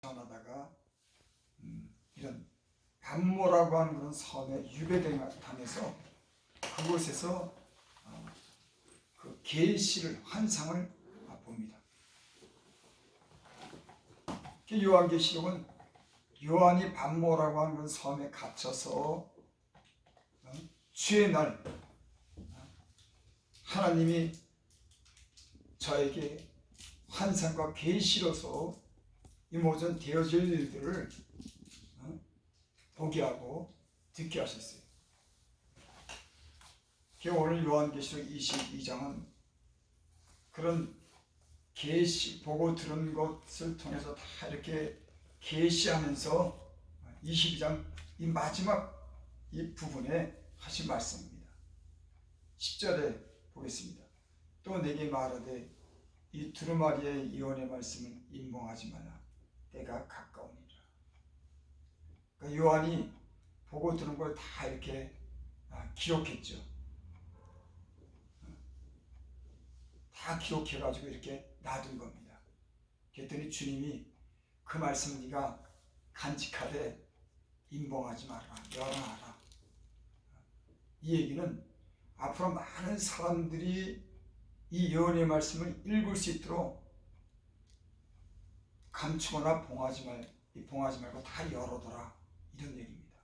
전하다가 이런 반모라고 하는 그런 섬에 유배당해서 그곳에서 그 계시를 환상을 봅니다. 요한계시록은 요한이 반모라고 하는 그런 섬에 갇혀서 주의 날 하나님이 저에게 환상과 계시로서 이 모든 되어질 일들을 보게 하고 듣게 하셨어요. 오늘 요한계시록 22장은 그런 계시 보고 들은 것을 통해서 다 이렇게 계시하면서 22장 이 마지막 이 부분에 하신 말씀입니다. 10절에 보겠습니다. 또 내게 말하되 이 두루마리의 예언의 말씀을 임봉하지 마라. 때가 가까우니라. 그러니까 요한이 보고 들은 걸 다 이렇게 기록했죠. 다 기록해가지고 이렇게 놔둔 겁니다. 그랬더니 주님이 그 말씀 네가 간직하되 임봉하지 마라. 열어놔라. 이 얘기는 앞으로 많은 사람들이 이 예언의 말씀을 읽을 수 있도록 감추거나 봉하지 말고 다 열어둬라. 이런 얘기입니다.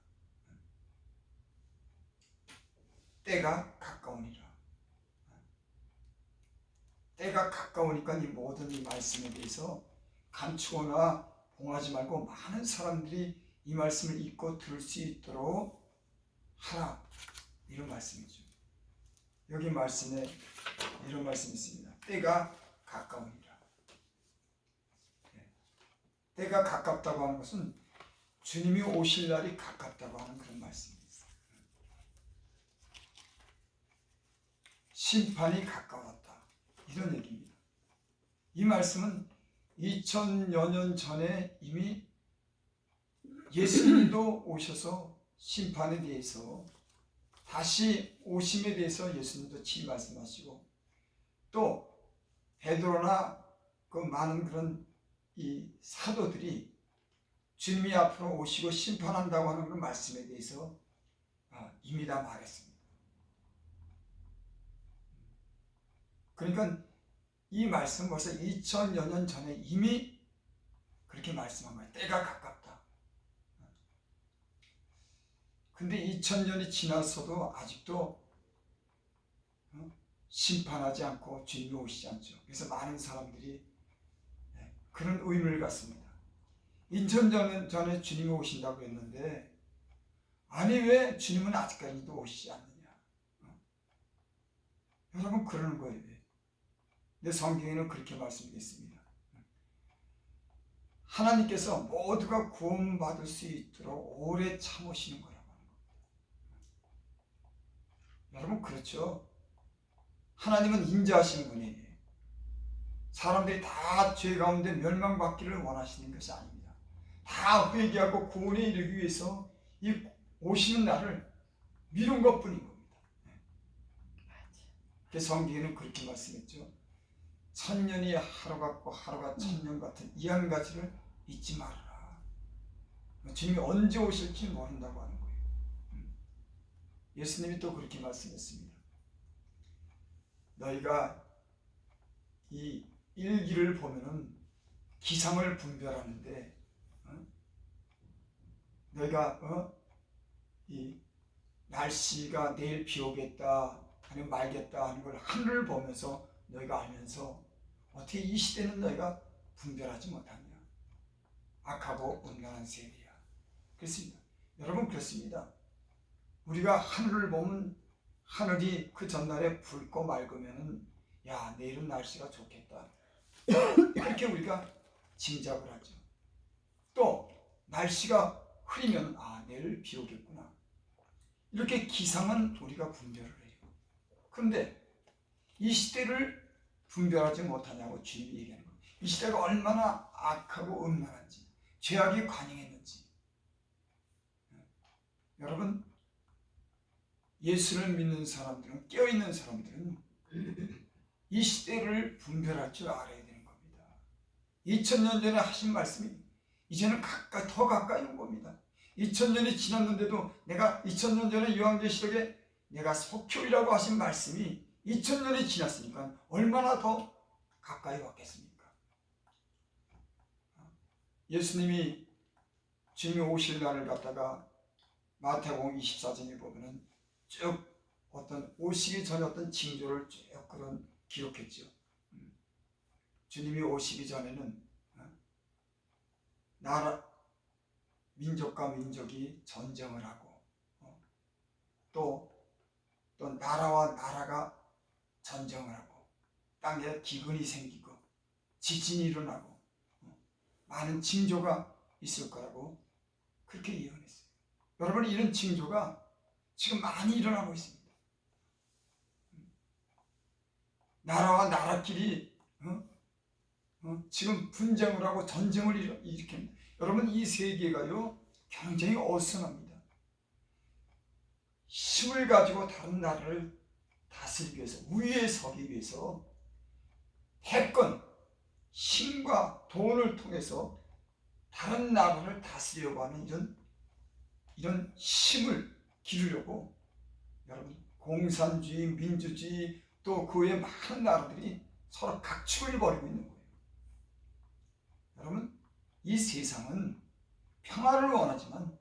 때가 가까우니라. 때가 가까우니까 이 모든 이 말씀에 대해서 감추거나 봉하지 말고 많은 사람들이 이 말씀을 읽고 들을 수 있도록 하라. 이런 말씀이죠. 여기 말씀에 이런 말씀이 있습니다. 때가 가까우니라. 때가 가깝다고 하는 것은 주님이 오실 날이 가깝다고 하는 그런 말씀입니다. 심판이 가까웠다. 이런 얘기입니다. 이 말씀은 2000여 년 전에 이미 예수님도 오셔서 심판에 대해서 다시 오심에 대해서 예수님도 친히 말씀하시고 또 베드로나 그 많은 그런 이 사도들이 주님이 앞으로 오시고 심판한다고 하는 그 말씀에 대해서 이미 다 말했습니다. 그러니까 이 말씀 벌써 2000여 년 전에 이미 그렇게 말씀한 거예요. 때가 가깝다. 근데 2000년이 지났어도 아직도 심판하지 않고 주님이 오시지 않죠. 그래서 많은 사람들이 그런 의문을 갖습니다. 2000년 전에 주님이 오신다고 했는데 아니 왜 주님은 아직까지도 오시지 않느냐. 여러분 그러는 거예요. 근데 성경에는 그렇게 말씀드렸습니다. 하나님께서 모두가 구원받을 수 있도록 오래 참으시는 거라고 하는 겁니다. 여러분 그렇죠? 하나님은 인자하신 분이에요. 사람들이 다 죄 가운데 멸망받기를 원하시는 것이 아닙니다. 다 회개하고 구원에 이르기 위해서 이 오시는 날을 미룬 것뿐인 겁니다. 성경에는 그렇게 말씀했죠. 1000년이 하루 같고 하루가 1000년 같은 이 한 가지를 잊지 말아라. 주님이 언제 오실지 모른다고 하는 거예요. 예수님이 또 그렇게 말씀했습니다. 너희가 이 일기를 보면은 기상을 분별하는데 너희가 이 날씨가 내일 비 오겠다 아니면 말겠다 하는 걸 하늘을 보면서 너희가 알면서 어떻게 이 시대는 너희가 분별하지 못하냐. 악하고 음란한 세대야. 그렇습니다. 여러분 그렇습니다. 우리가 하늘을 보면 하늘이 그 전날에 붉고 맑으면은 야 내일은 날씨가 좋겠다. 이렇게 우리가 짐작을 하죠. 또 날씨가 흐리면 아 내일 비 오겠구나. 이렇게 기상은 우리가 분별을 해요. 그런데 이 시대를 분별하지 못하냐고 주님이 얘기하는 거예요. 이 시대가 얼마나 악하고 음란한지 죄악이 관영했는지. 여러분 예수를 믿는 사람들은 깨어있는 사람들은 이 시대를 분별할 줄 알아야 되는 겁니다. 2000년 전에 하신 말씀이 이제는 더 가까이 온 겁니다. 2000년이 지났는데도 내가 2000년 전에 요한계시록에 내가 속효이라고 하신 말씀이 2000년이 지났으니까 얼마나 더 가까이 왔겠습니까? 예수님이 주님이 오실 날을 갖다가 마태복음 24장에 보면은 쭉 어떤 오시기 전에 어떤 징조를 쭉 그런 기록했죠. 주님이 오시기 전에는 나라 민족과 민족이 전쟁을 하고 또 나라와 나라가 전쟁을 하고 땅에 기근이 생기고 지진이 일어나고 많은 징조가 있을 거라고 그렇게 예언했어요. 여러분, 이런 징조가 지금 많이 일어나고 있습니다. 나라와 나라끼리 지금 분쟁을 하고 전쟁을 일으킵니다. 여러분, 이 세계가요 굉장히 어수선합니다. 힘을 가지고 다른 나라를 다스리기 위해서, 우위에 서기 위해서 패권, 힘과 돈을 통해서 다른 나라를 다스리려고 하는 이런 힘을 기르려고 여러분 공산주의, 민주주의 또 그 외에 많은 나라들이 서로 각축을 벌이고 있는 거예요. 여러분, 이 세상은 평화를 원하지만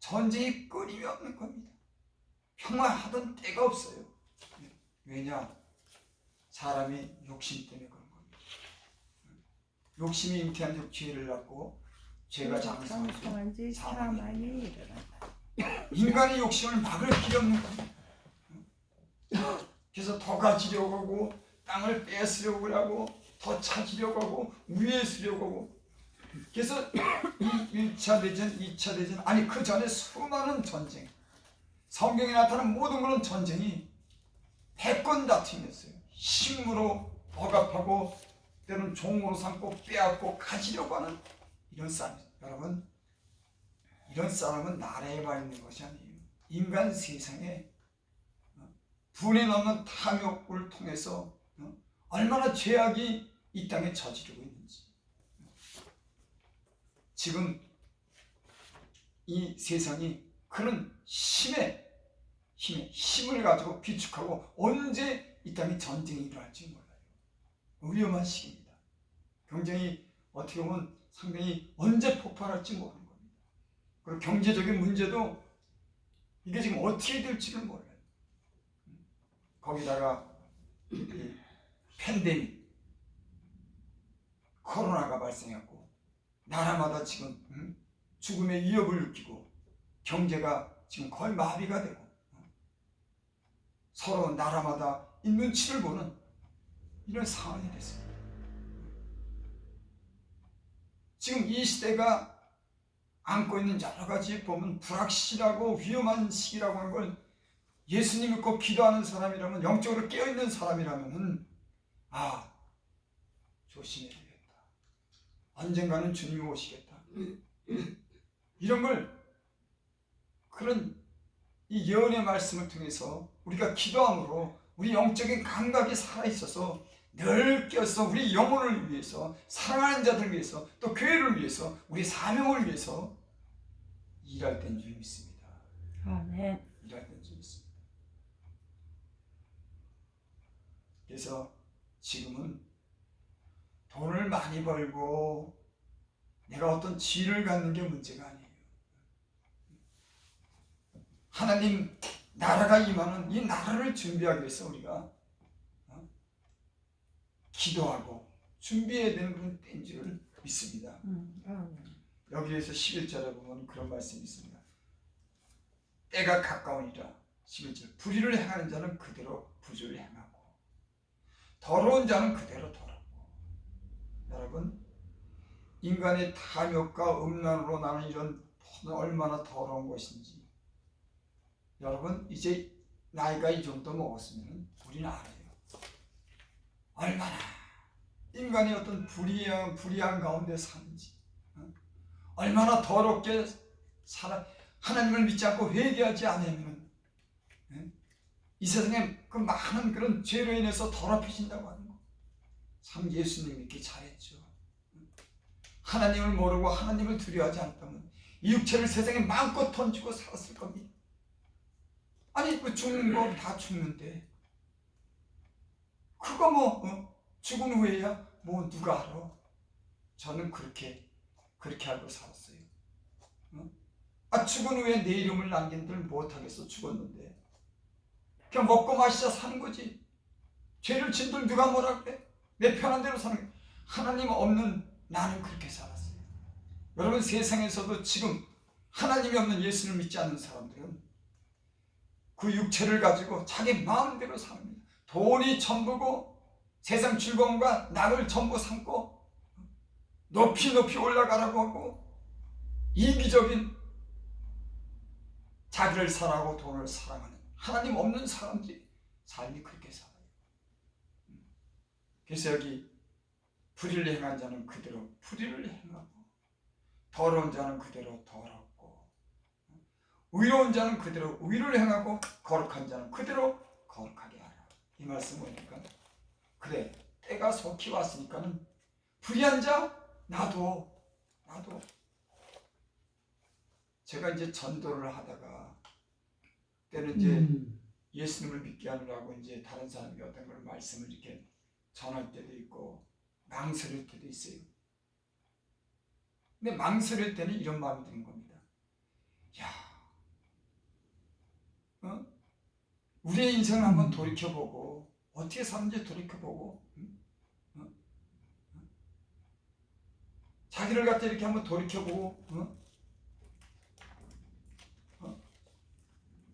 전쟁이 끊임이 없는 겁니다. 평화하던 때가 없어요. 왜냐? 사람이 욕심 때문에 그런 겁니다. 욕심이 잉태한 즉 죄를 낳고 죄가 장성한 지 사망이 일어난다. 인간의 욕심을 막을 길이 없는 겁니다. 그래서 더 가지려고 하고 땅을 뺏으려고 하고 더 찾으려고 하고 위에 쓰려고 하고 그래서 이 1차 대전, 2차 대전 아니 그 전에 수많은 전쟁 성경에 나타난 모든 그런 전쟁이 패권 다툼이었어요. 힘으로 억압하고 때로는 종으로 삼고 빼앗고 가지려고 하는 이런 싸움. 여러분, 이런 싸움은 나라에만 있는 것이 아니에요. 인간 세상에 분에 넘는 탐욕을 통해서 얼마나 죄악이 이 땅에 저지르고 있는지. 지금 이 세상이 그런 힘을 가지고 비축하고 언제 이 땅에 전쟁이 일어날지 몰라요. 위험한 시기입니다. 굉장히 어떻게 보면 상당히 언제 폭발할지 모르는 겁니다. 그리고 경제적인 문제도 이게 지금 어떻게 될지를 몰라요. 거기다가 팬데믹, 코로나가 발생했고 나라마다 지금 죽음의 위협을 느끼고 경제가 지금 거의 마비가 되고 서로 나라마다 이 눈치를 보는 이런 상황이 됐습니다. 지금 이 시대가 안고 있는 여러 가지 보면 불확실하고 위험한 시기라고 하는 걸 예수님 믿고 기도하는 사람이라면, 영적으로 깨어있는 사람이라면 조심해야 되겠다. 언젠가는 주님이 오시겠다. 이런 걸 그런 이 예언의 말씀을 통해서 우리가 기도함으로 우리 영적인 감각이 살아있어서 늘 깨어서 우리 영혼을 위해서, 사랑하는 자들 위해서, 또 교회를 위해서, 우리 사명을 위해서 일할 때인 줄 믿습니다. 아멘. 일할 때인 줄 믿습니다. 그래서 지금은 돈을 많이 벌고 내가 어떤 지위를 갖는 게 문제가 아니에요. 하나님 나라가 임하는 이 나라를 준비하기 위해서 우리가 기도하고 준비해야 되는 그런 때인 줄 믿습니다. 여기에서 11절에 보면 그런 말씀이 있습니다. 때가 가까우니라. 11절 불의를 행하는 자는 그대로 부주를 행하고 더러운 자는 그대로 더럽고. 여러분, 인간의 탐욕과 음란으로 나는 이런 돈은 얼마나 더러운 것인지 여러분 이제 나이가 이 정도 먹었으면 우리는 알아요. 얼마나 인간이 어떤 불의한 가운데 사는지, 얼마나 더럽게 살아. 하나님을 믿지 않고 회개하지 않으면 이 세상에 그 많은 그런 죄로 인해서 더럽혀진다고 하는 거. 참 예수님 믿기 잘했죠. 하나님을 모르고 하나님을 두려워하지 않았다면 이 육체를 세상에 마음껏 던지고 살았을 겁니다. 아니 그 죽는 거 다 죽는데 그거 뭐 죽은 후에야 뭐 누가 알아? 저는 그렇게 알고 살았어요. 죽은 후에 내 이름을 남긴들 못하겠어. 죽었는데 그냥 먹고 마시자 사는 거지. 죄를 진들 누가 뭐라 그래? 내 편한 대로 사는 거야. 하나님 없는 나는 그렇게 살았어요. 여러분 세상에서도 지금 하나님이 없는 예수를 믿지 않는 사람들은 그 육체를 가지고 자기 마음대로 삽니다. 돈이 전부고 세상 즐거움과 낙을 전부 삼고 높이 올라가라고 하고 이기적인 자기를 사랑하고 돈을 사랑하는 하나님 없는 사람들이 삶이 그렇게 살아요. 그래서 여기 불의를 행한 자는 그대로 불의를 행하고 더러운 자는 그대로 더럽고 의로운 자는 그대로 의를 행하고 거룩한 자는 그대로 거룩하게 하라. 이 말씀 보니까 그래 때가 속히 왔으니까는 불의한 자 나도 제가 이제 전도를 하다가 때는 이제 예수님을 믿게 하느라고 이제 다른 사람이 어떤 걸 말씀을 이렇게 전할 때도 있고 망설일 때도 있어요. 근데 망설일 때는 이런 마음이 드는 겁니다. 우리의 인생을 한번 돌이켜보고 어떻게 사는지 돌이켜보고 자기를 갖다 이렇게 한번 돌이켜보고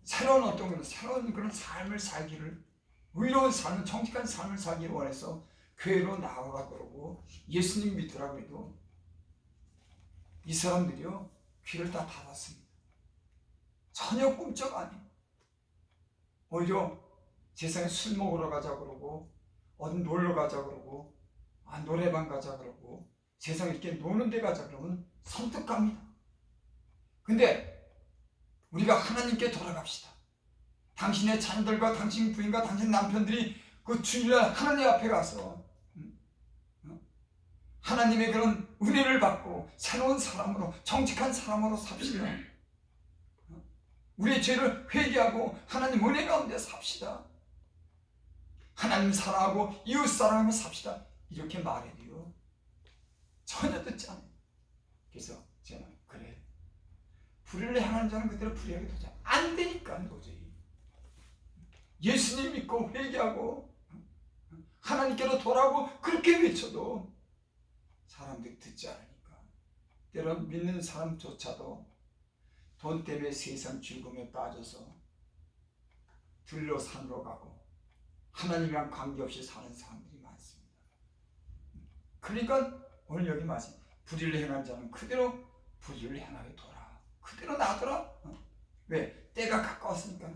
새로운 그런 삶을 살기를 의로운 삶을 정직한 삶을 살기를 원해서 교회로 나오라 그러고 예수님 믿으라고 해도 이 사람들이요 귀를 다 닫았습니다. 전혀 꿈쩍 안 해요. 오히려 세상에 술 먹으러 가자 그러고 어디 놀러 가자 그러고 노래방 가자 그러고 세상에 이렇게 노는 데 가자 그러면 선뜻 갑니다. 근데 우리가 하나님께 돌아갑시다. 당신의 자녀들과 당신 부인과 당신 남편들이 그 주일날 하나님 앞에 가서 하나님의 그런 은혜를 받고 새로운 사람으로 정직한 사람으로 삽시다. 우리의 죄를 회개하고 하나님 은혜 가운데 삽시다. 하나님 사랑하고 이웃 사랑하며 삽시다. 이렇게 말해도요 전혀 듣지 않아요. 그래서 저는 그래 불의를 행하는 자는 그대로 불의하게 되자. 안 되니까 도저히 예수님 믿고 회개하고 하나님께로 돌아오고 그렇게 외쳐도 사람들이 듣지 않으니까 때론 믿는 사람조차도 돈 때문에 세상 즐거움에 빠져서 들로 산으로 가고 하나님이랑 관계없이 사는 사람들이 많습니다. 그러니까 오늘 여기 말씀 불의를 행한 자는 그대로 불의를 행하게 둬라. 그대로 놔둬라. 왜? 때가 가까웠으니까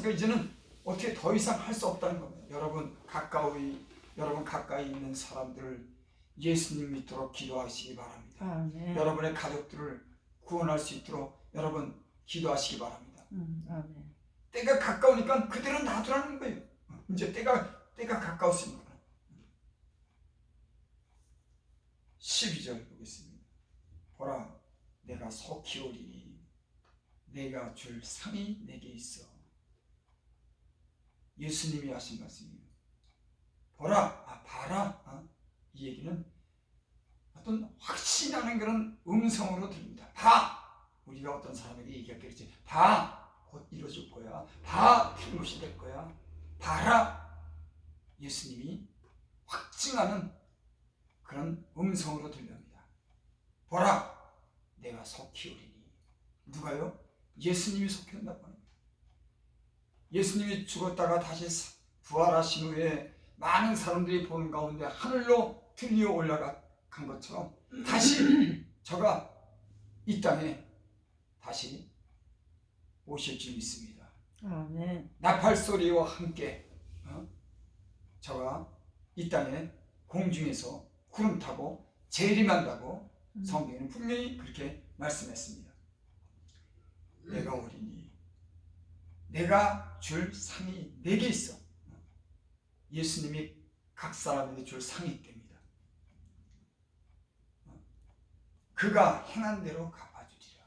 이제는 어떻게 더 이상 할 수 없다는 겁니다. 여러분 가까이 있는 사람들을 예수님 믿도록 기도하시기 바랍니다. 아멘. 여러분의 가족들을 구원할 수 있도록 여러분 기도하시기 바랍니다. 아멘. 때가 가까우니까 그대로 놔두라는 거예요. 이제 때가 가까웠으니까. 12절 보겠습니다. 보라 내가 속히 오리니 내가 줄 상이 내게 있어. 예수님이 하신 말씀이에요. 봐라. 이 얘기는 어떤 확신하는 그런 음성으로 들립니다. 우리가 어떤 사람에게 얘기할 때 그렇지. 곧 이루어질 거야. 틀린 것이 될 거야. 봐라. 예수님이 확증하는 그런 음성으로 들립니다. 보라 내가 속히 오리니. 누가요? 예수님이 속히 온다고 합니다. 예수님이 죽었다가 다시 부활하신 후에 많은 사람들이 보는 가운데 하늘로 들려 올라간 것처럼 다시 저가 이 땅에 다시 오실 줄 믿습니다. 아멘. 나팔 소리와 함께 저가 이 땅에 공중에서 구름 타고 재림한다고 성경에는 분명히 그렇게 말씀했습니다. 내가 오리니 내가 줄 상이 내게 있어. 예수님이 각 사람에게 줄 상이 있답니다. 그가 행한 대로 갚아주리라.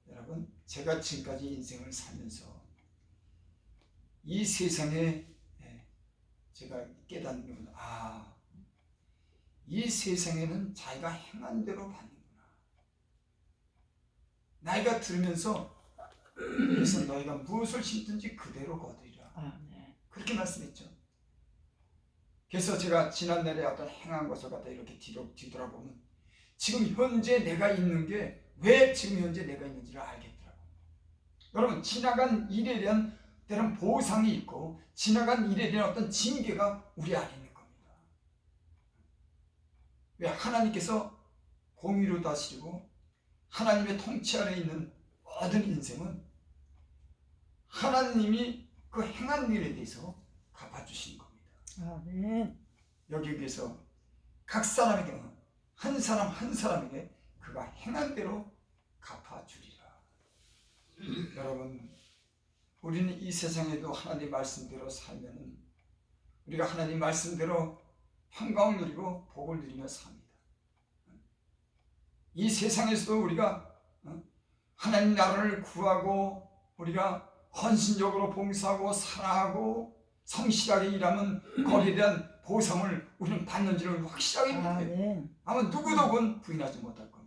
여러분, 제가 지금까지 인생을 살면서 이 세상에 제가 깨닫는 것은 이 세상에는 자기가 행한 대로 받는구나. 나이가 들면서 그래서 너희가 무엇을 심든지 그대로 거두리라. 네. 그렇게 말씀했죠. 그래서 제가 지난날에 어떤 행한 것을 갖다 이렇게 뒤돌아보면 지금 현재 내가 있는 게 왜 지금 현재 내가 있는지를 알겠더라고요. 여러분, 지나간 일에 대한 때론 보상이 있고 지나간 일에 대한 어떤 징계가 우리 안에 있는 겁니다. 왜? 하나님께서 공의로 다스리고 하나님의 통치 아래 있는 모든 인생은 하나님이 그 행한 일에 대해서 갚아주시는 겁니다. 아멘. 여기에서 각 사람에게 한 사람 한 사람에게 그가 행한 대로 갚아주리라. 여러분, 우리는 이 세상에도 하나님 말씀대로 살면 우리가 하나님 말씀대로 평강을 누리고 복을 누리며 삽니다. 이 세상에서도 우리가 하나님 나라를 구하고 우리가 헌신적으로 봉사하고 사랑하고 성실하게 일하면 거기에 대한 보상을 우리는 받는지를 확실하게 믿어요. 아마 누구도 그건 부인하지 못할 겁니다.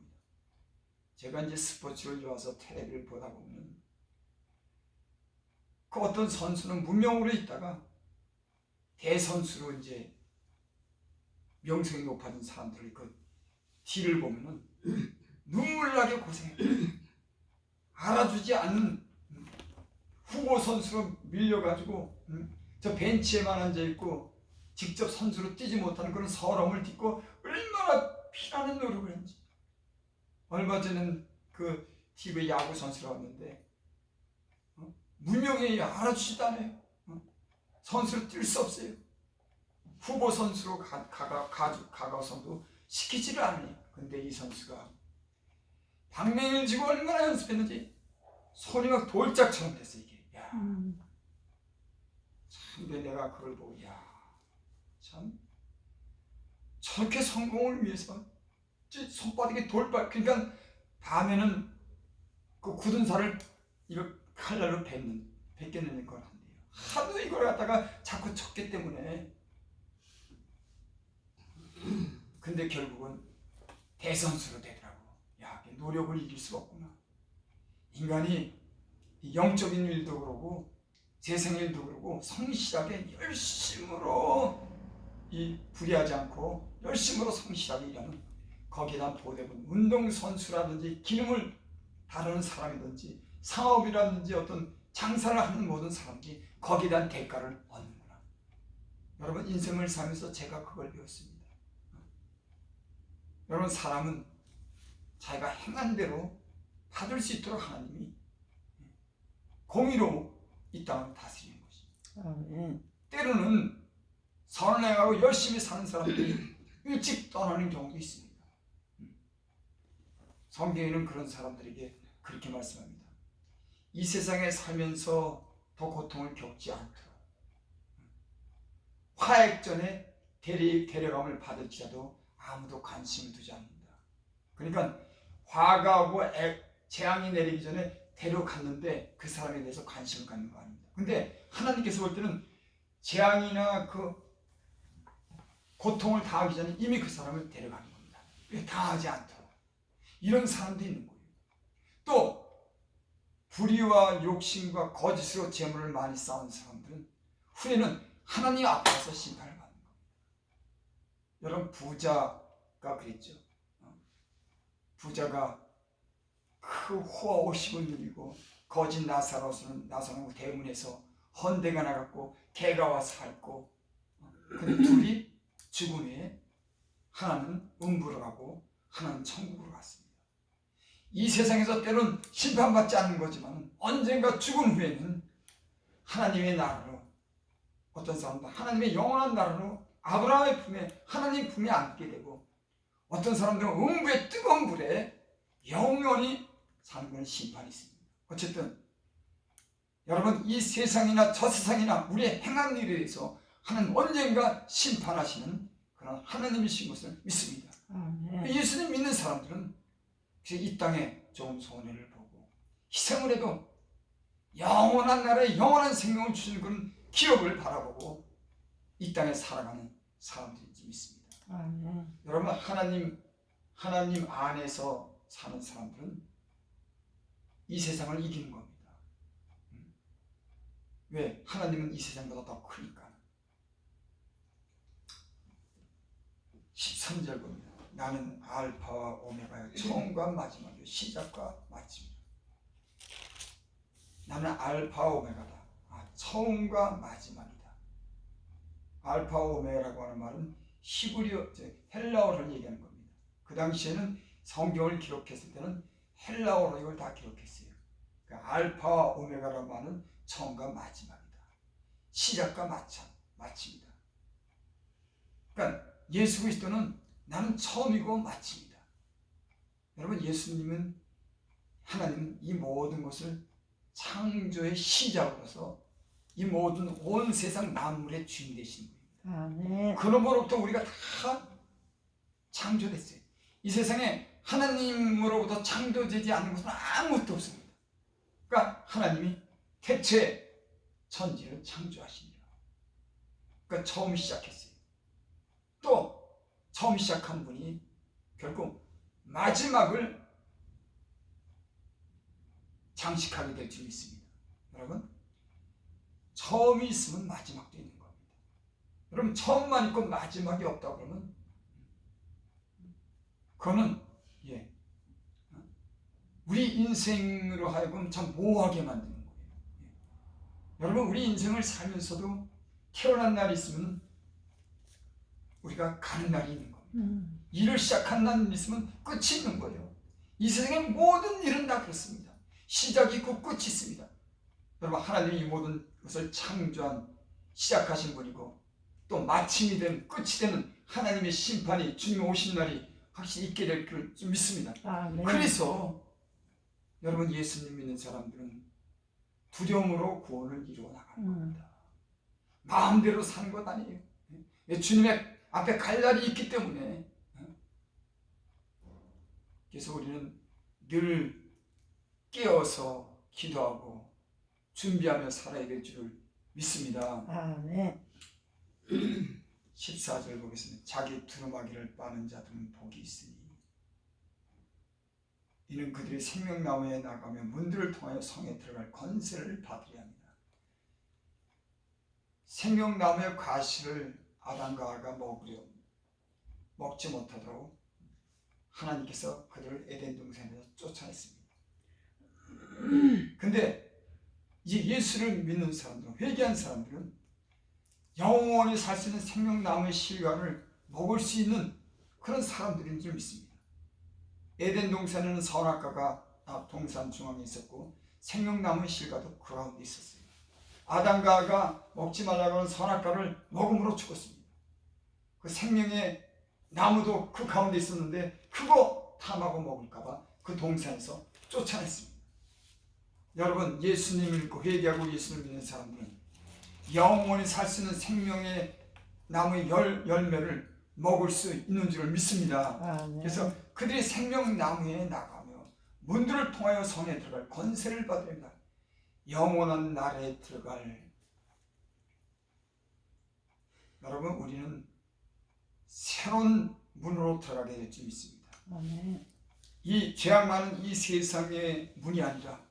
제가 이제 스포츠를 좋아서 텔레비를 보다 보면 그 어떤 선수는 무명으로 있다가 대선수로 이제 명성이 높아진 사람들의 그 뒤를 보면은 눈물 나게 고생해요. 알아주지 않는 후보 선수로 밀려가지고 저 벤치에만 앉아있고 직접 선수로 뛰지 못하는 그런 서러움을 딛고 얼마나 피나는 노력을 했는지. 얼마 전에는 그 TV 야구 선수로 왔는데 무명에 알아주지도 않아요. 선수로 뛸 수 없어요. 후보 선수로 가가서도 시키지를 않아요. 근데 이 선수가 방맹이를 쥐고 얼마나 연습했는지 손이 막 돌짝처럼 됐어 이게. 근데 내가 그걸 보고 참 저렇게 성공을 위해서 손바닥에 돌발, 그러니까 밤에는 그 굳은 살을 이렇게 칼날로 벗겨내는 걸 한대요. 하도 이걸 갖다가 자꾸 쳤기 때문에. 근데 결국은 대선수로 되더라고. 노력을 이길 수가 없구나. 인간이 영적인 일도 그러고 세상의 일도 그러고 성실하게 열심으로 불의하지 않고 열심으로 성실하게 일하는, 거기에다 보대본 운동선수라든지 기능을 다루는 사람이든지 사업이라든지 어떤 장사를 하는 모든 사람들이 거기에 대한 대가를 얻는구나. 여러분, 인생을 살면서 제가 그걸 배웠습니다. 여러분, 사람은 자기가 행한 대로 받을 수 있도록 하나님이 공의로 이 땅을 다스리는 것입니다. 때로는 선행하고 열심히 사는 사람들이 일찍 떠나는 경우도 있습니다. 성경에는 그런 사람들에게 그렇게 말씀합니다. 이 세상에 살면서 더 고통을 겪지 않도록 화액전에 데려감을 받을지라도 아무도 관심을 두지 않는다. 그러니까 화가 오고 재앙이 내리기 전에 데려갔는데 그 사람에 대해서 관심을 갖는 거 아닙니다. 근데 하나님께서 볼 때는 재앙이나 그 고통을 당하기 전에 이미 그 사람을 데려가는 겁니다. 왜 당하지 않도록. 이런 사람도 있는 거예요. 또 불의와 욕심과 거짓으로 재물을 많이 쌓은 사람들은 후에는 하나님 앞에서 심판을 받는 겁니다. 여러분, 부자가 그랬죠. 부자가 그 호화 50을 누리고 거짓 나사로는 대문에서 헌대가 나갔고 개가 와서 핥고, 근데 둘이 죽은 후에 하나는 음부로 가고 하나는 천국으로 갔습니다. 이 세상에서 때론 심판받지 않는 거지만 언젠가 죽은 후에는 하나님의 나라로, 어떤 사람도 하나님의 영원한 나라로 아브라함의 품에, 하나님 품에 앉게 되고, 어떤 사람들은 음부의 뜨거운 불에 영원히 사는 건 심판이 있습니다. 어쨌든 여러분, 이 세상이나 저 세상이나 우리의 행한 일에 대해서 하나님 언젠가 심판하시는 그런 하나님이신 것을 믿습니다. 아멘. 예수님 믿는 사람들은 이 땅에 좋은 손해를 보고 희생을 해도 영원한 나라에 영원한 생명을 주는 그런 기업을 바라보고 이 땅에 살아가는 사람들인지 믿습니다. 아멘. 여러분, 하나님 안에서 사는 사람들은 이 세상을 이기는 겁니다. 왜? 하나님은 이 세상보다 더 크니까. 13절 봅니다. 나는 알파와 오메가요, 처음과 마지막이요, 시작과 마침이라. 나는 알파와 오메가다. 처음과 마지막이다. 알파와 오메가라고 하는 말은 히브리어, 헬라어를 얘기하는 겁니다. 그 당시에는 성경을 기록했을 때는 헬라어로 이걸 다 기록했어요. 그러니까 알파와 오메가라는 말은 처음과 마지막이다. 시작과 마침이다. 그러니까 예수 그리스도는 나는 처음이고 마침이다. 여러분, 예수님은, 하나님은 이 모든 것을 창조의 시작으로서 이 모든 온 세상 만물의 주인 되신 겁니다. 아멘. 그놈으로부터 우리가 다 창조됐어요. 이 세상에 하나님으로부터 창조되지 않는 것은 아무것도 없습니다. 그러니까 하나님이 태초에 천지를 창조하시니라. 그러니까 처음 시작했어요. 또 처음 시작한 분이 결국 마지막을 장식하게 될 줄 믿습니다. 여러분, 처음이 있으면 마지막도 있는 겁니다. 여러분, 처음만 있고 마지막이 없다 그러면 그거는 우리 인생으로 하여금 참 모호하게 만드는 거예요. 여러분, 우리 인생을 살면서도 태어난 날이 있으면 우리가 가는 날이 있는 겁니다. 일을 시작한 날이 있으면 끝이 있는 거예요. 이 세상의 모든 일은 다 그렇습니다. 시작이 있고 끝이 있습니다. 여러분, 하나님이 이 모든 것을 창조한, 시작하신 분이고 또 마침이 된, 끝이 되는 하나님의 심판이, 주님 오신 날이 확실히 있게 될 줄 믿습니다. 아멘. 그래서 여러분, 예수님 믿는 사람들은 두려움으로 구원을 이루어 나가는 겁니다. 마음대로 사는 것 아니에요. 주님의 앞에 갈 날이 있기 때문에. 그래서 우리는 늘 깨어서 기도하고 준비하며 살아야 될 줄을 믿습니다. 아멘. 14절 보겠습니다. 자기 두루마기를 빠는 자들은 복이 있으니 이는 그들이 생명나무에 나가며 문들을 통하여 성에 들어갈 권세를 받으려 합니다. 생명나무의 과실을 아담과 하와가 먹지 못하도록 하나님께서 그들을 에덴 동산에서 쫓아냈습니다. 근데 이제 예수를 믿는 사람들은, 회개한 사람들은 영원히 살 수 있는 생명나무의 실과를 먹을 수 있는 그런 사람들인 줄 믿습니다. 에덴 동산에는 선악과가 동산 중앙에 있었고 생명나무의 실과도 그 가운데 있었어요. 아담과 하와가 먹지 말라고 하는 선악과를 먹음으로 죽었습니다. 그 생명의 나무도 그 가운데 있었는데 그거 탐하고 먹을까봐 그 동산에서 쫓아냈습니다. 여러분, 예수님을 믿고 회개하고 예수를 믿는 사람들은 영원히 살 수 있는 생명의 나무의 열매를 먹을 수 있는 줄을 믿습니다. 아멘. 그래서 그들이 생명나무에 나가며 문들을 통하여 성에 들어갈 권세를 받으려 합니다. 영원한 나라에 들어갈, 여러분, 우리는 새로운 문으로 들어가게 될 줄 믿습니다. 아멘. 이 죄악 많은 이 세상의 문이 아니라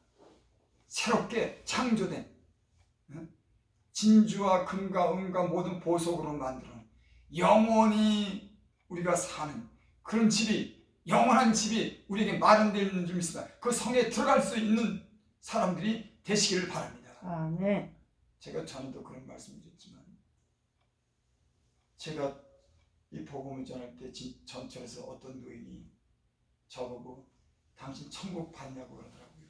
새롭게 창조된 진주와 금과 은과 모든 보석으로 만들어 영원히 우리가 사는 그런 집이, 영원한 집이 우리에게 마련되어 있는 줄 믿습니다. 그 성에 들어갈 수 있는 사람들이 되시기를 바랍니다. 아멘. 제가 전에도 그런 말씀을 드렸지만, 제가 이 복음을 전할 때 전철에서 어떤 노인이 저보고 당신 천국 봤냐고 그러더라고요.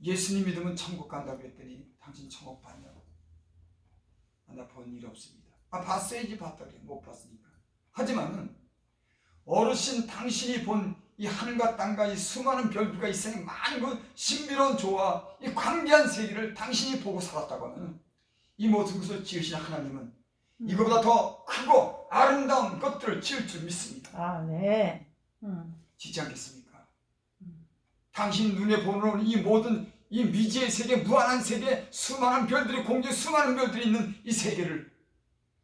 예수님 믿으면 천국 간다고 했더니 당신 천국 봤냐고. 나 본 일 없습니다. 봤어야지. 봤다 그래. 못 봤으니까. 하지만은 어르신, 당신이 본 이 하늘과 땅과 이 수많은 별들과 이 세상의 많은 그 신비로운 조화, 이 광대한 세계를 당신이 보고 살았다고 하면 이 모든 것을 지으신 하나님은 이거보다 더 크고 크고 아름다운 것들을 지을 줄 믿습니다. 아멘. 짓지 않겠습니까? 당신 눈에 보는 이 모든 이 미지의 세계, 무한한 세계, 수많은 별들이, 공중에 수많은 별들이 있는 이 세계를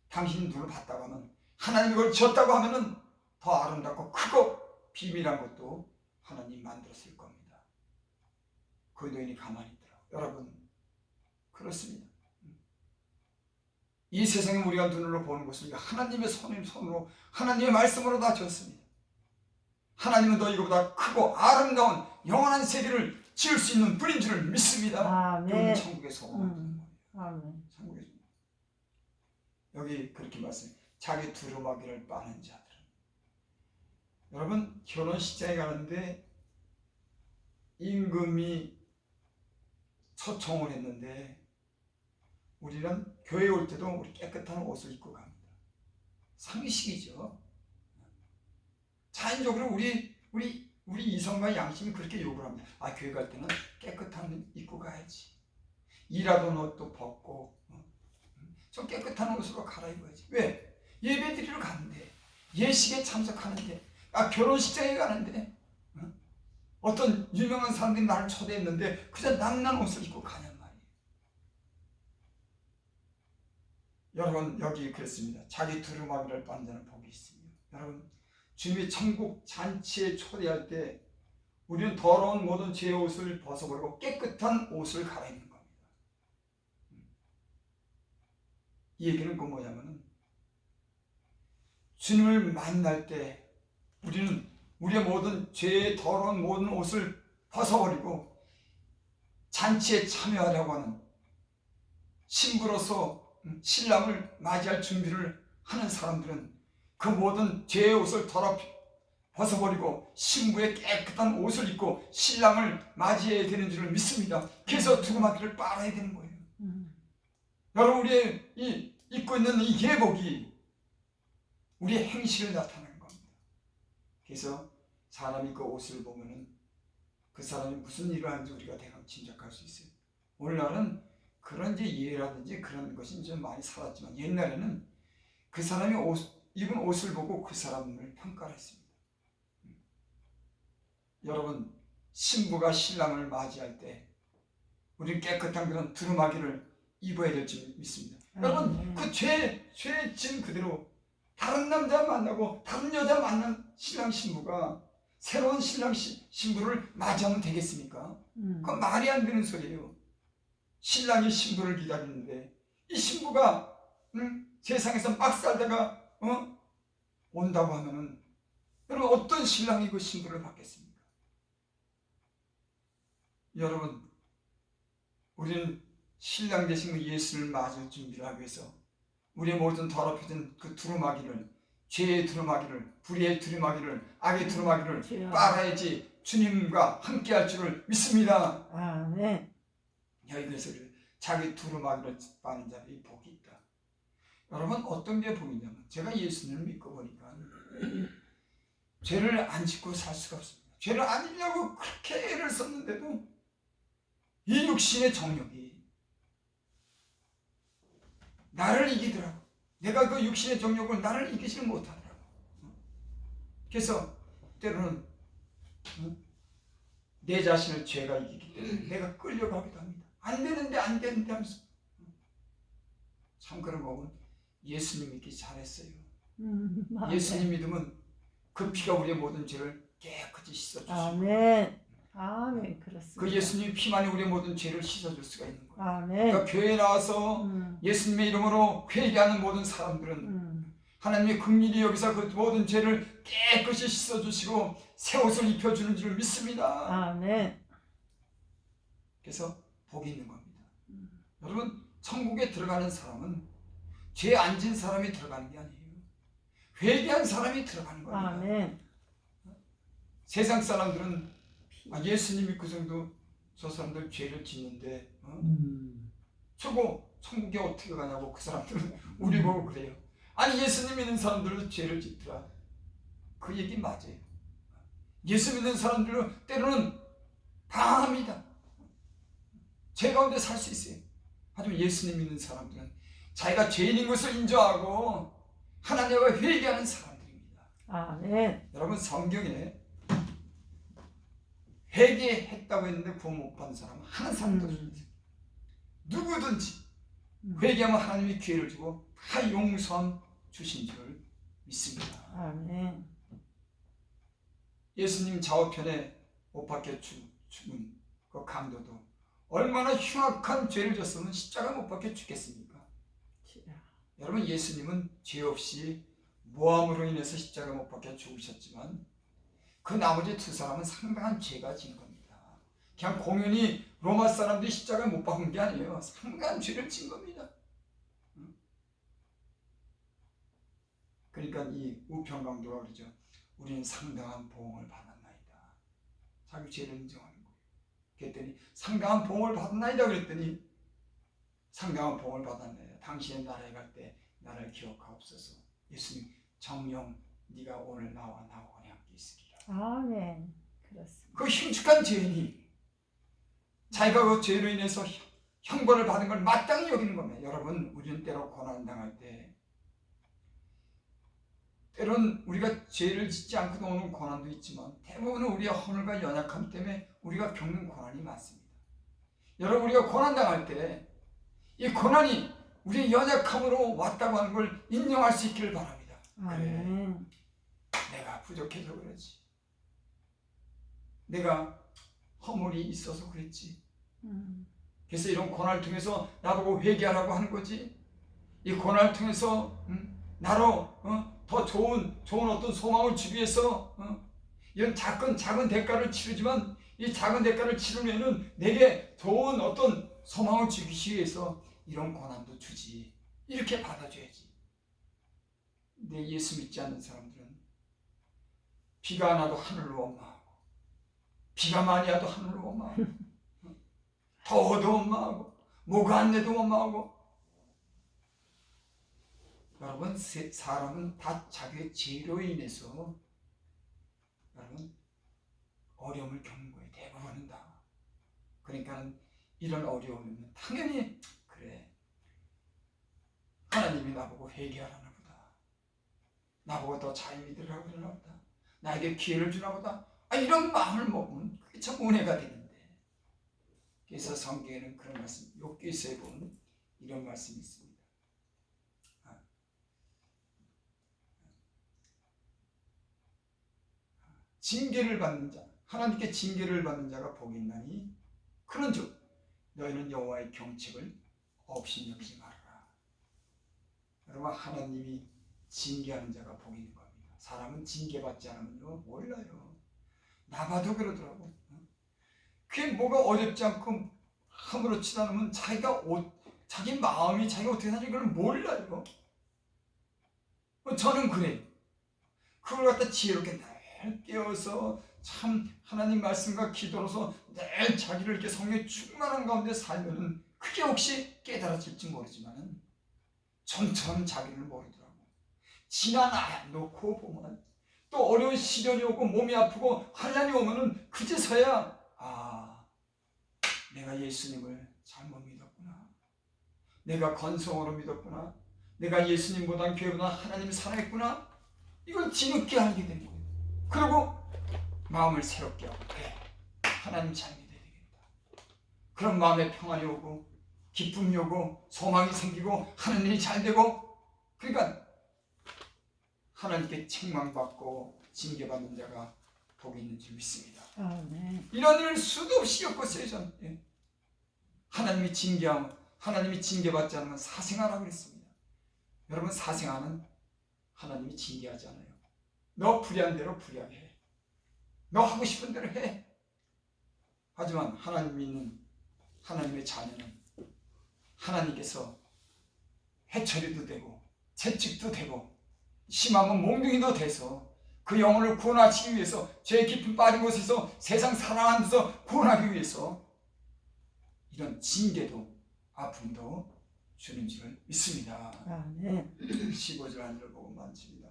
당신 눈을 봤다고 하면, 하나님이 그걸 지었다고 하면은 더 아름답고 크고 비밀한 것도 하나님 만들었을 겁니다. 그 노인이 가만히 있더라고요. 여러분, 그렇습니다. 이 세상에 우리가 눈으로 보는 것은 하나님의 손으로, 하나님의 말씀으로 다 지었습니다. 하나님은 더 이거보다 크고 아름다운 영원한 세계를 지을 수 있는 분인 줄 믿습니다. 아멘. 이건 천국의 소망입니다. 아멘. 천국의 소망. 여기 그렇게 말씀해요. 자기 두루마기를 빠는 자들은. 여러분, 결혼식장에 가는데 임금이 초청을 했는데 우리는 교회 올 때도 우리 깨끗한 옷을 입고 갑니다. 상식이죠. 자연적으로 우리 이성과 양심이 그렇게 요구를 합니다. 아, 교회 갈 때는 깨끗한 옷 입고 가야지. 일하던 옷도 벗고 좀 깨끗한 옷으로 갈아입어야지. 왜? 예배 드리러 가는데, 예식에 참석하는데, 결혼식장에 가는데, 어떤 유명한 사람들이 나를 초대했는데 그저 낭난 옷을 입고 가냔 말이에요. 여러분, 여기 그랬습니다. 자기 두루마기를 빤 자는 복이 있습니다. 여러분, 주님이 천국 잔치에 초대할 때 우리는 더러운 모든 죄의 옷을 벗어버리고 깨끗한 옷을 갈아입는 겁니다. 이 얘기는 그 뭐냐면은, 주님을 만날 때 우리는 우리의 모든 죄의 더러운 모든 옷을 벗어버리고 잔치에 참여하려고 하는 신부로서 신랑을 맞이할 준비를 하는 사람들은 그 모든 죄의 옷을 벗어버리고 신부의 깨끗한 옷을 입고 신랑을 맞이해야 되는 줄을 믿습니다. 그래서 두루마기를 빨아야 되는 거예요. 여러분, 우리의 입고 있는 이 예복이 우리의 행실을 나타내는 겁니다. 그래서 사람이 그 옷을 보면은 그 사람이 무슨 일을 하는지 우리가 대강 짐작할 수 있어요. 오늘날은 그런 이제 이해라든지 그런 것이 좀 많이 사라졌지만, 옛날에는 그 사람이 입은 옷을 보고 그 사람을 평가를 했습니다. 여러분, 신부가 신랑을 맞이할 때 우리는 깨끗한 그런 두루마기를 입어야 될 줄 믿습니다. 여러분, 그 죄의 짐 그대로 다른 남자 만나고 다른 여자 만난 신랑 신부가 새로운 신랑 신부를 맞이하면 되겠습니까? 그건 말이 안 되는 소리예요. 신랑이 신부를 기다리는데 이 신부가 세상에서 막 살다가 온다고 하면은 여러분, 어떤 신랑이 그 신부를 받겠습니까? 여러분, 우리는 신랑 되신 그 예수를 맞을 준비를 하기 위해서 우리의 모든 더럽혀진 그 두루마기를, 죄의 두루마기를, 불의의 두루마기를, 악의 두루마기를 빨아야지 주님과 함께할 줄을 믿습니다. 아멘. 여기서 자기 두루마기를 빠는 자들이 복이 있다. 여러분, 어떤 게 복이냐면, 제가 예수님을 믿고 보니까 죄를 안 짓고 살 수가 없습니다. 죄를 안 지려고 그렇게 애를 썼는데도 이 육신의 정욕이 나를 이기더라고. 내가 그 육신의 정욕을 나를 이기지를 못하더라고. 그래서 때로는 내 자신을 죄가 이기기 때문에 내가 끌려가기도 합니다. 안 되는데 하면서. 참, 그런 거는 예수님 믿기 잘했어요. 예수님 믿으면 그 피가 우리의 모든 죄를 깨끗이 씻어주시고, 아멘. 아멘. 그렇습니다. 그 예수님 피만이 우리의 모든 죄를 씻어줄 수가 있는 거예요. 아멘. 그러니까 교회에 나와서 예수님의 이름으로 회개하는 모든 사람들은 하나님의 긍휼히 여기서 그 모든 죄를 깨끗이 씻어주시고 새 옷을 입혀주는 줄 믿습니다. 아멘. 그래서 복이 있는 겁니다. 여러분, 천국에 들어가는 사람은 죄 안 진 사람이 들어가는 게 아니에요. 회개한 사람이 들어가는 겁니다. 아멘. 세상 사람들은 예수님이 그 정도 저 사람들 죄를 짓는데 저거 천국에 어떻게 가냐고 그 사람들은 우리 보고 그래요. 아니, 예수님 믿는 사람들은 죄를 짓더라. 그 얘기 맞아요. 예수 믿는 사람들은 때로는 당합니다. 죄 가운데 살 수 있어요. 하지만 예수님 믿는 사람들은 자기가 죄인인 것을 인정하고 하나님과 회개하는 사람들입니다. 아멘. 여러분 성경에 회개했다고 했는데 구원 못 받은 사람은 한 사람도 없습니다. 누구든지 회개하면 하나님이 기회를 주고 다 용서함 주신 줄 믿습니다. 아멘. 예수님 좌우편에 못 박혀 죽은 그 강도도 얼마나 흉악한 죄를 졌으면 십자가 못 박혀 죽겠습니까? 여러분 예수님은 죄 없이 모함으로 인해서 십자가 못 박혀 죽으셨지만 그 나머지 두 사람은 상당한 죄가 진 겁니다. 그냥 공연히 로마 사람들이 십자가 못 박은 게 아니에요. 상당한 죄를 진 겁니다. 그러니까 이 우편강도가 그러죠. 우리는 상당한 보응을 받았나이다. 자기 죄를 인정하는 거예요. 그랬더니 상당한 보응을 받았나이다 그랬더니 상당한 보응을 받았나이다. 당신의 나라에 갈 때 나를 기억하옵소서. 예수님 정령 네가 오늘 나와 영원히 함께 있으리라. 아멘. 그렇습니다. 그 흉측한 죄인이 자기가 그 죄로 인해서 형벌을 받은 걸 마땅히 여기는 겁니다. 여러분 우리는 때로 고난 당할 때 때론 우리가 죄를 짓지 않고도 오는 고난도 있지만 대부분은 우리의 허물과 연약함 때문에 우리가 겪는 고난이 많습니다. 여러분 우리가 고난 당할 때 이 고난이 우리의 연약함으로 왔다고 하는 걸 인정할 수 있기를 바랍니다. 아멘. 그래, 내가 부족해서 그렇지. 내가 허물이 있어서 그랬지. 그래서 이런 고난을 통해서 나보고 회개하라고 하는 거지. 이 고난을 통해서 나로 더 좋은 어떤 소망을 주기 위해서 이런 작은 대가를 치르지만 이 작은 대가를 치르면은 내게 좋은 어떤 소망을 주기 위해서 이런 고난도 주지. 이렇게 받아줘야지. 근데 예수 믿지 않는 사람들은 비가 안 와도 하늘로 원망하고 비가 많이 와도 하늘로 원망하고 더워도 원망하고 뭐가 안 돼도 원망하고. 여러분 사람은 다 자기의 죄로 인해서 여러분 어려움을 겪는 거예요. 대부분은 다. 그러니까 이런 어려움은 당연히 그래 하나님이 나보고 회개하라나 보다. 나보고 더 잘 믿으라고 그러나 보다. 나에게 기회를 주나 보다. 이런 마음을 먹으면 그게 참 은혜가 되는데. 그래서 성경에는 그런 말씀, 욥기서에 보면 이런 말씀이 있습니다. 징계를 받는 자, 하나님께 징계를 받는 자가 복이 있나니 그런즉 너희는 여호와의 경책을 없이 여기지 말아라. 여러분 하나님이 징계하는 자가 복이 있는 겁니다. 사람은 징계받지 않으면요 몰라요. 나 봐도 그러더라고. 그게 뭐가 어렵지 않고 아무렇지도 않으면 자기 마음이 자기가 어떻게 사는지 그걸 몰라요. 저는 그래요. 그걸 갖다 지혜롭게 늘 깨어서 참 하나님 말씀과 기도로서 늘 자기를 이렇게 성령의 충만한 가운데 살면은 그게 혹시 깨달아질지 모르지만은 점점 자기를 모르더라고. 지난 놓고 보면 또 어려운 시련이 오고 몸이 아프고 환난이 오면은 그제서야 내가 예수님을 잘못 믿었구나. 내가 건성으로 믿었구나. 내가 예수님보다 교회보다 하나님을 사랑했구나. 이걸 뒤늦게 알게 되는 거예요. 그리고 마음을 새롭게 하고 그래 하나님 잘 믿어야 되겠다. 그런 마음에 평안이 오고 기쁨이 오고 소망이 생기고 하는 일이 잘 되고. 그러니까 하나님께 책망받고 징계받는 자가 복이 있는 줄 믿습니다. 이런 일을 수도 없이 겪었어요. 저는. 하나님이 징계받지 않으면 사생하라고 그랬습니다. 여러분 사생하는 하나님이 징계하지 않아요. 너 불의한 대로 불의하게 해. 너 하고 싶은 대로 해. 하지만 하나님 믿는 하나님의 자녀는 하나님께서 해처리도 되고 채찍도 되고 심하면 몽둥이도 돼서 그 영혼을 구원하시기 위해서 죄 깊은 빠진 곳에서 세상 사랑하는 데서 구원하기 위해서 이런 징계도 아픔도 주는 줄 믿습니다. 15절 하늘을 보고 만집니다.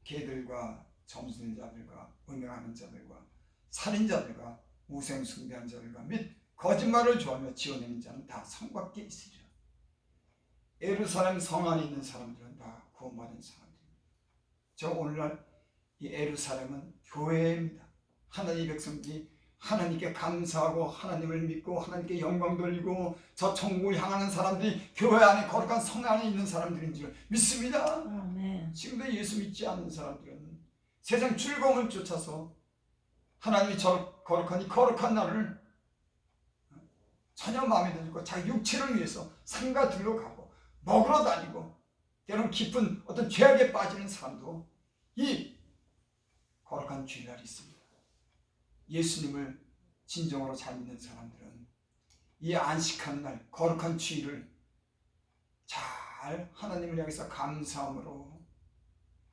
개들과 점수는 자들과 음행하는 자들과 살인자들과 우상숭배한 자들과 및 거짓말을 좋아하며 지어내는 자는 다 성 밖에 있으리라. 예루살렘 성 안에 있는 사람들은 다 구원받은 사람들입니다. 저 오늘날 이 예루살렘은 교회입니다. 하나님의 백성들이 하나님께 감사하고 하나님을 믿고 하나님께 영광 돌리고 저 천국을 향하는 사람들이 교회 안에 거룩한 성 안에 있는 사람들인 줄 믿습니다. 아멘. 지금도 예수 믿지 않는 사람들은 세상 즐거움을 쫓아서 하나님이 저 거룩한 이 거룩한 날을 전혀 마음에 들지 않고 자기 육체를 위해서 산과 들로 가고 먹으러 다니고 때로는 깊은 어떤 죄악에 빠지는 사람도 이 거룩한 주일날이 있습니다. 예수님을 진정으로 잘 믿는 사람들은 이 안식한 날 거룩한 주일을 잘 하나님을 향해서 감사함으로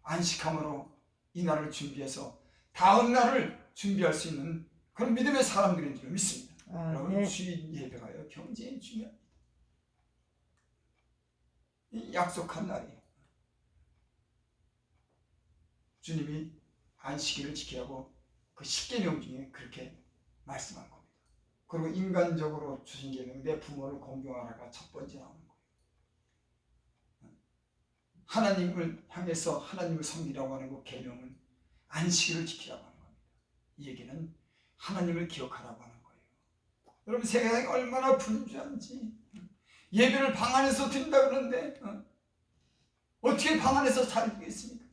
안식함으로 이 날을 준비해서 다음 날을 준비할 수 있는 그런 믿음의 사람들인 줄 믿습니다. 여러분 주일 예배가요 굉장히 중요합니다. 이 약속한 날이에요. 주님이 안식일을 지키라고 그 10계명 중에 그렇게 말씀한 겁니다. 그리고 인간적으로 주신 계명 내 부모를 공경하라가 첫 번째 나오는 거예요. 하나님을 향해서 하나님을 섬기라고 하는 그 계명은 안식일을 지키라고 하는 겁니다. 이 얘기는 하나님을 기억하라고 하는 거예요. 여러분 세상이 얼마나 분주한지 예배를 방 안에서 드린다 그러는데 어떻게 방 안에서 잘 드리겠습니까?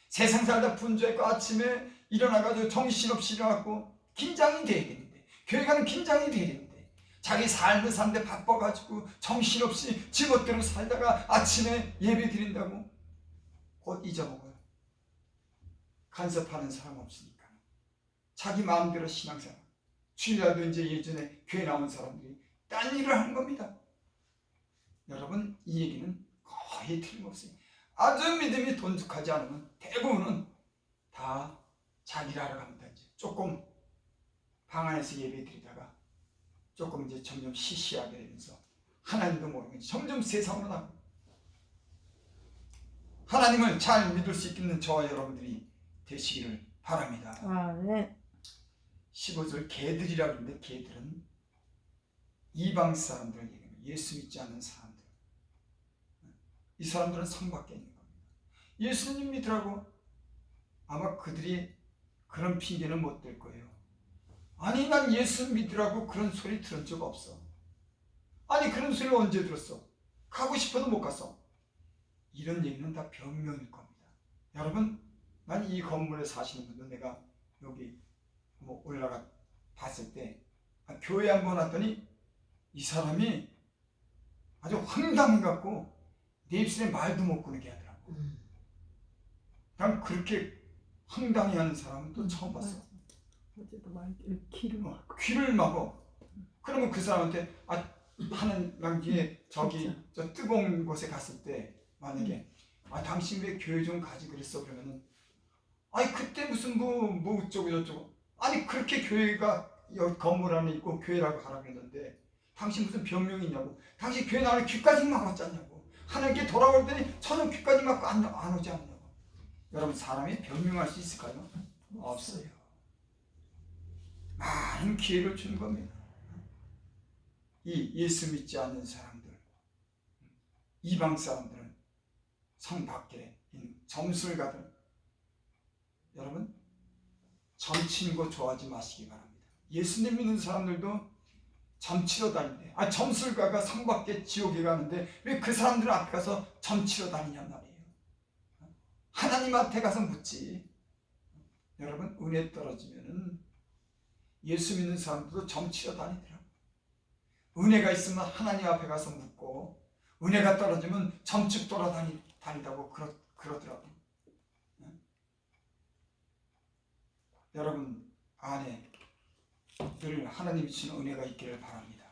세상 살다 분주했고 아침에 일어나가지고 정신없이 일어나고 긴장이 돼야 되는데 교회 가는 긴장이 돼야 되는데 자기 삶을 사는데 바빠가지고 정신없이 지멋대로 살다가 아침에 예배 드린다고 곧 잊어먹어요. 간섭하는 사람 없으니까 자기 마음대로 신앙생활 주일날도 이제 예전에 교회 나온 사람들이 딴 일을 하는 겁니다. 여러분 이 얘기는 거의 틀림없어요. 아주 믿음이 돈독하지 않으면 대부분은 다 자기 일하러 갑니다. 이제 조금 방 안에서 예배 드리다가 조금 이제 점점 시시하게 되면서 하나님도 모르고 점점 세상으로 나가고 하나님을 잘 믿을 수 있는 저와 여러분들이 되시기를 바랍니다. 아멘. 15절 개들이라고 하는데 개들은 이방 사람들을 얘기합니다. 예수 믿지 않는 사람들. 이 사람들은 성 밖에 있는 겁니다. 예수님 믿으라고 아마 그들이 그런 핑계는 못 댈 거예요. 아니 난 예수 믿으라고 그런 소리 들은 적 없어. 아니 그런 소리 언제 들었어? 가고 싶어도 못 갔어. 이런 얘기는 다 변명일 겁니다. 여러분 난 이 건물에 사시는 분들 내가 여기 뭐 올라가 봤을 때 교회 한번 왔더니 이 사람이 아주 황당해갖고 내 입술에 말도 못 꺼내게 하더라고. 난 그렇게 황당해하는 사람은 또 처음 봤어. 어제도 말 귀를 막어. 그러면 그 사람한테 하는 남기에 저기 저 뜨거운 곳에 갔을 때 만약에 당신 왜 교회 좀 가지 그랬어 그러면은 그때 무슨 뭐 어쩌고 저쩌고 아니 그렇게 교회가 여기 건물 안에 있고 교회라고 하라고 했는데 당신 무슨 변명이 있냐고. 당신 교회 나를 귀까지 막았지 않냐고. 하나님께 돌아올 때니 저는 귀까지 막고 안 오지 않냐고. 여러분 사람이 변명할 수 있을까요? 없어요. 많은 기회를 주는 겁니다. 이 예수 믿지 않는 사람들 이방 사람들은 성 밖에 있는 점술가들 여러분 점치는 거 좋아하지 마시기 바랍니다. 예수님 믿는 사람들도 점치러 다니는데 점술가가 성 밖에 지옥에 가는데 왜 그 사람들 앞에 가서 점치러 다니냔 말이에요. 하나님한테 가서 묻지. 여러분 은혜 떨어지면은 예수 믿는 사람들도 점치러 다니더라고요. 은혜가 있으면 하나님 앞에 가서 묻고 은혜가 떨어지면 점축 돌아다니다고 그러더라고요. 여러분 안에 늘 하나님이 주신 은혜가 있기를 바랍니다.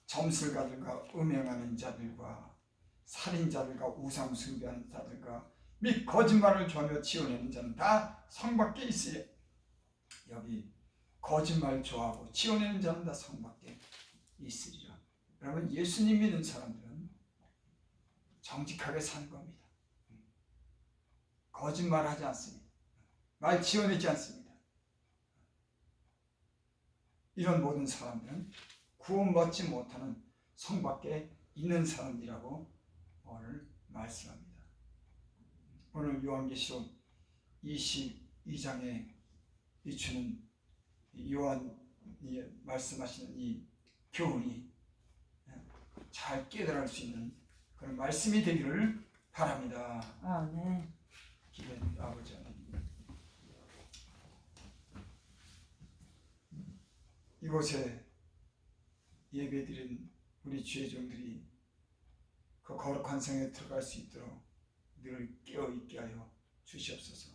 점술가들과 음행하는 자들과 살인자들과 우상 숭배하는 자들과 및 거짓말을 좋아하며 지어내는 자는 다 성 밖에 있어요. 여기 거짓말 좋아하고 지어내는 자는 다 성 밖에 있으리라. 여러분 예수님 믿는 사람들은 정직하게 사는 겁니다. 거짓말하지 않습니다. 말 지어내지 않습니다. 이런 모든 사람들은 구원받지 못하는 성 밖에 있는 사람들이라고 오늘 말씀합니다. 오늘 요한계시록 22장에 비추는 요한이 말씀하시는 이 교훈이 잘 깨달을 수 있는 그런 말씀이 되기를 바랍니다. 아멘. 기도해 아버지 하나님, 이곳에 예배드린 우리 주의 종들이 그 거룩한 성에 들어갈 수 있도록 늘 깨어있게 하여 주시옵소서.